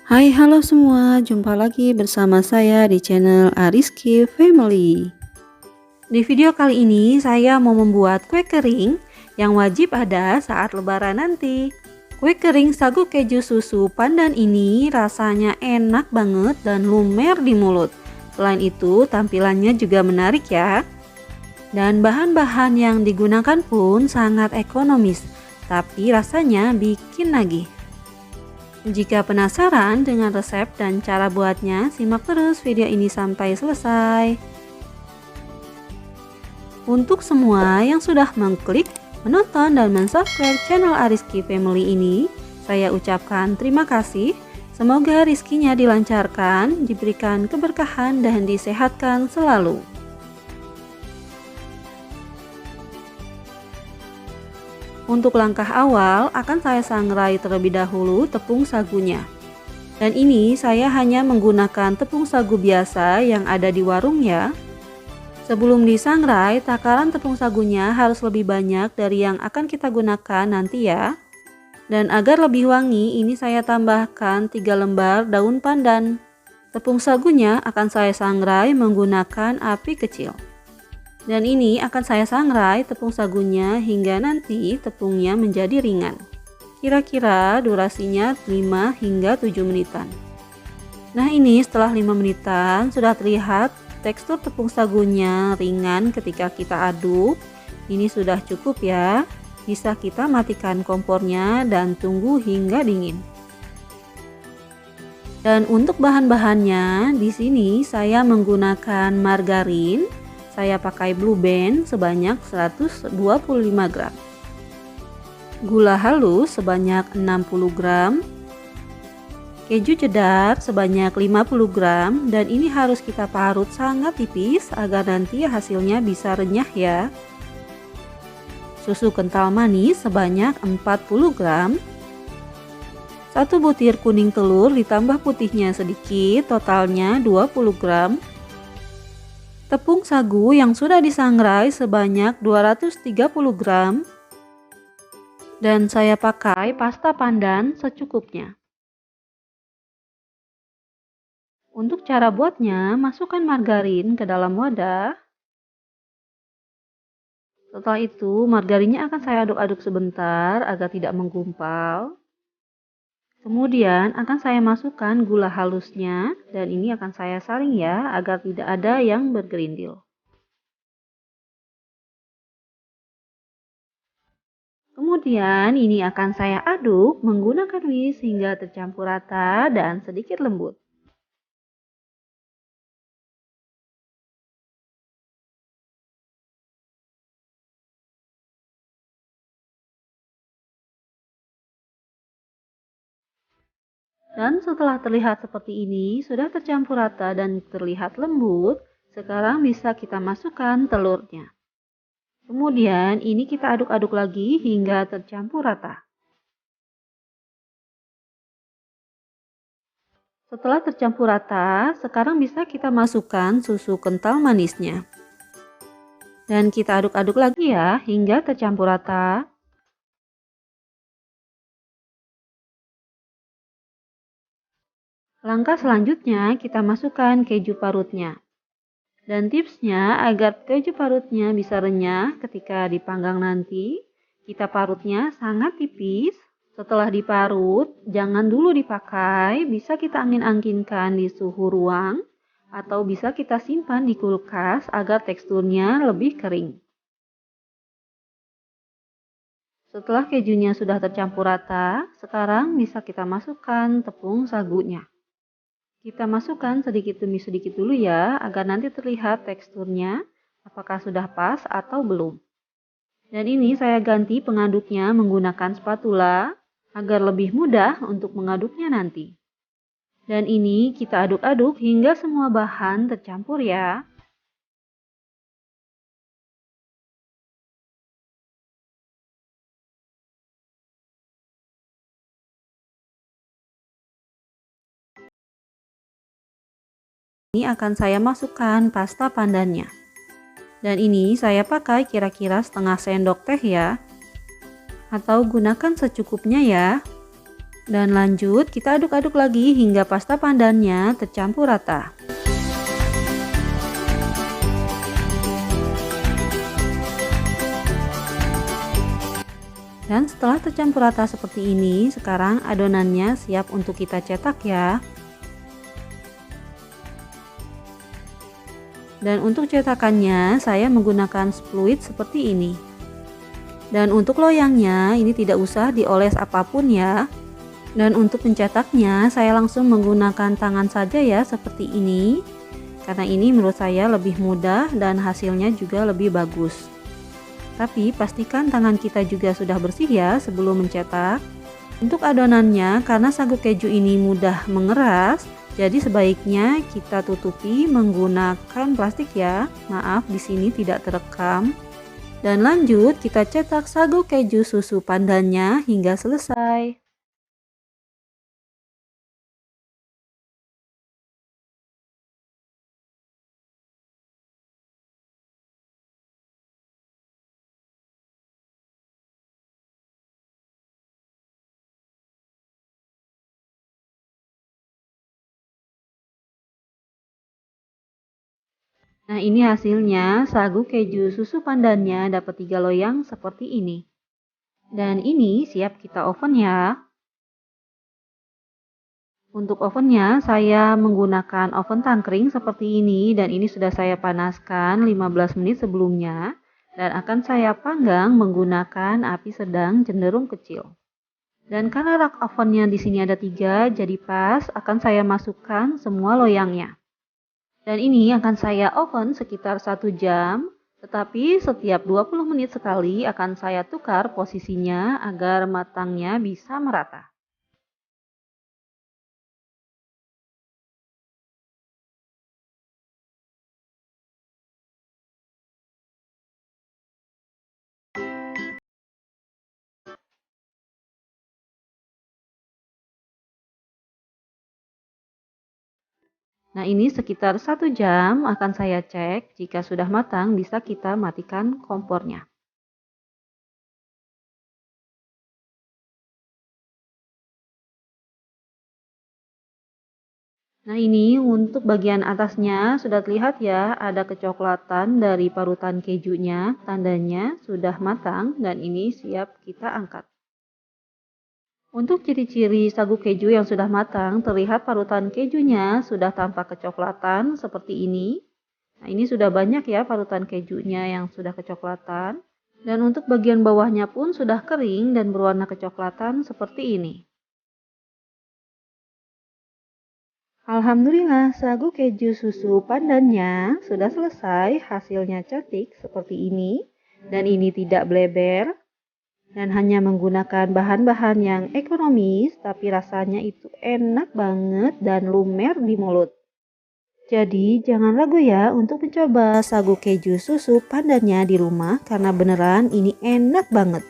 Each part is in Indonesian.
Hai, halo semua, jumpa lagi bersama saya di channel Ariski Family. Di video kali ini saya mau membuat kue kering yang wajib ada saat lebaran nanti. Kue kering sagu keju susu pandan ini rasanya enak banget dan lumer di mulut. Selain itu tampilannya juga menarik ya. Dan bahan-bahan yang digunakan pun sangat ekonomis, tapi rasanya bikin nagih. Jika penasaran dengan resep dan cara buatnya, simak terus video ini sampai selesai. Untuk semua yang sudah mengklik, menonton dan mensubscribe channel Ariski Family ini, saya ucapkan terima kasih. Semoga rizkinya dilancarkan, diberikan keberkahan dan disehatkan selalu. Untuk langkah awal akan saya sangrai terlebih dahulu tepung sagunya. Dan ini saya hanya menggunakan tepung sagu biasa yang ada di warung ya. Sebelum disangrai, takaran tepung sagunya harus lebih banyak dari yang akan kita gunakan nanti ya. Dan agar lebih wangi, ini saya tambahkan 3 lembar daun pandan. Tepung sagunya akan saya sangrai menggunakan api kecil. Dan ini akan saya sangrai tepung sagunya hingga nanti tepungnya menjadi ringan. Kira-kira durasinya 5 hingga 7 menitan. Nah ini setelah 5 menitan sudah terlihat tekstur tepung sagunya ringan ketika kita aduk. Ini sudah cukup ya. Bisa kita matikan kompornya dan tunggu hingga dingin. Dan untuk bahan-bahannya di sini saya menggunakan margarin. Saya pakai Blue Band sebanyak 125 gram. Gula halus sebanyak 60 gram. Keju cheddar sebanyak 50 gram dan ini harus kita parut sangat tipis agar nanti hasilnya bisa renyah ya. Susu kental manis sebanyak 40 gram. 1 butir kuning telur ditambah putihnya sedikit, totalnya 20 gram. Tepung sagu yang sudah disangrai sebanyak 230 gram. Dan saya pakai pasta pandan secukupnya. Untuk cara buatnya, masukkan margarin ke dalam wadah. Setelah itu, margarinnya akan saya aduk-aduk sebentar agar tidak menggumpal. Kemudian akan saya masukkan gula halusnya dan ini akan saya saring ya agar tidak ada yang bergerindil. Kemudian ini akan saya aduk menggunakan whisk hingga tercampur rata dan sedikit lembut. Dan setelah terlihat seperti ini, sudah tercampur rata dan terlihat lembut, sekarang bisa kita masukkan telurnya. Kemudian ini kita aduk-aduk lagi hingga tercampur rata. Setelah tercampur rata, sekarang bisa kita masukkan susu kental manisnya. Dan kita aduk-aduk lagi ya hingga tercampur rata. Langkah selanjutnya kita masukkan keju parutnya. Dan tipsnya agar keju parutnya bisa renyah ketika dipanggang nanti, kita parutnya sangat tipis. Setelah diparut, jangan dulu dipakai, bisa kita angin-anginkan di suhu ruang atau bisa kita simpan di kulkas agar teksturnya lebih kering. Setelah kejunya sudah tercampur rata, sekarang bisa kita masukkan tepung sagunya. Kita masukkan sedikit demi sedikit dulu ya, agar nanti terlihat teksturnya apakah sudah pas atau belum. Dan ini saya ganti pengaduknya menggunakan spatula agar lebih mudah untuk mengaduknya nanti. Dan ini kita aduk-aduk hingga semua bahan tercampur ya. Ini akan saya masukkan pasta pandannya. Dan ini saya pakai kira-kira setengah sendok teh ya. Atau gunakan secukupnya ya. Dan lanjut kita aduk-aduk lagi hingga pasta pandannya tercampur rata. Dan setelah tercampur rata seperti ini, sekarang adonannya siap untuk kita cetak ya. Dan untuk cetakannya saya menggunakan fluid seperti ini. Dan untuk loyangnya ini tidak usah dioles apapun ya. Dan untuk pencetaknya saya langsung menggunakan tangan saja ya seperti ini. Karena ini menurut saya lebih mudah dan hasilnya juga lebih bagus. Tapi pastikan tangan kita juga sudah bersih ya sebelum mencetak. Untuk adonannya karena sagu keju ini mudah mengeras, jadi sebaiknya kita tutupi menggunakan plastik ya. Maaf di sini tidak terekam. Dan lanjut kita cetak sagu keju susu pandannya hingga selesai. Nah ini hasilnya, sagu keju susu pandannya dapat 3 loyang seperti ini. Dan ini siap kita oven ya. Untuk ovennya saya menggunakan oven tangkring seperti ini dan ini sudah saya panaskan 15 menit sebelumnya. Dan akan saya panggang menggunakan api sedang cenderung kecil. Dan karena rak ovennya di sini ada 3, jadi pas akan saya masukkan semua loyangnya. Dan ini akan saya oven sekitar 1 jam, tetapi setiap 20 menit sekali akan saya tukar posisinya agar matangnya bisa merata. Nah ini sekitar 1 jam akan saya cek, jika sudah matang bisa kita matikan kompornya. Nah ini untuk bagian atasnya sudah terlihat ya ada kecoklatan dari parutan kejunya, tandanya sudah matang dan ini siap kita angkat. Untuk ciri-ciri sagu keju yang sudah matang, terlihat parutan kejunya sudah tampak kecoklatan seperti ini. Nah, ini sudah banyak ya parutan kejunya yang sudah kecoklatan. Dan untuk bagian bawahnya pun sudah kering dan berwarna kecoklatan seperti ini. Alhamdulillah, sagu keju susu pandannya sudah selesai. Hasilnya cantik seperti ini. Dan ini tidak bleber. Dan hanya menggunakan bahan-bahan yang ekonomis, tapi rasanya itu enak banget dan lumer di mulut. Jadi jangan ragu ya untuk mencoba sagu keju susu pandannya di rumah karena beneran ini enak banget.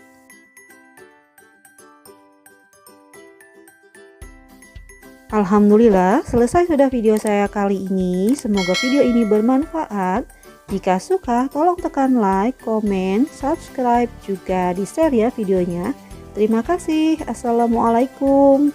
Alhamdulillah, selesai sudah video saya kali ini. Semoga video ini bermanfaat. Jika suka, tolong tekan like, komen, subscribe, juga di share ya videonya. Terima kasih. Assalamualaikum.